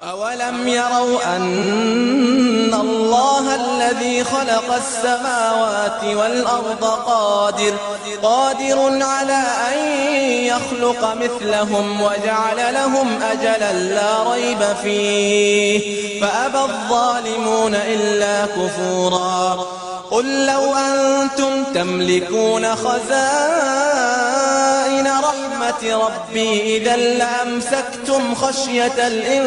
أولم يروا أن الله الذي خلق السماوات والأرض قادر على أن يخلق مثلهم وجعل لهم أجلا لا ريب فيه فأبى الظالمون إلا كفورا. قل لو أنتم تملكون خزائن رحمة ربي إذا لأمسكتم خشية الإنفاق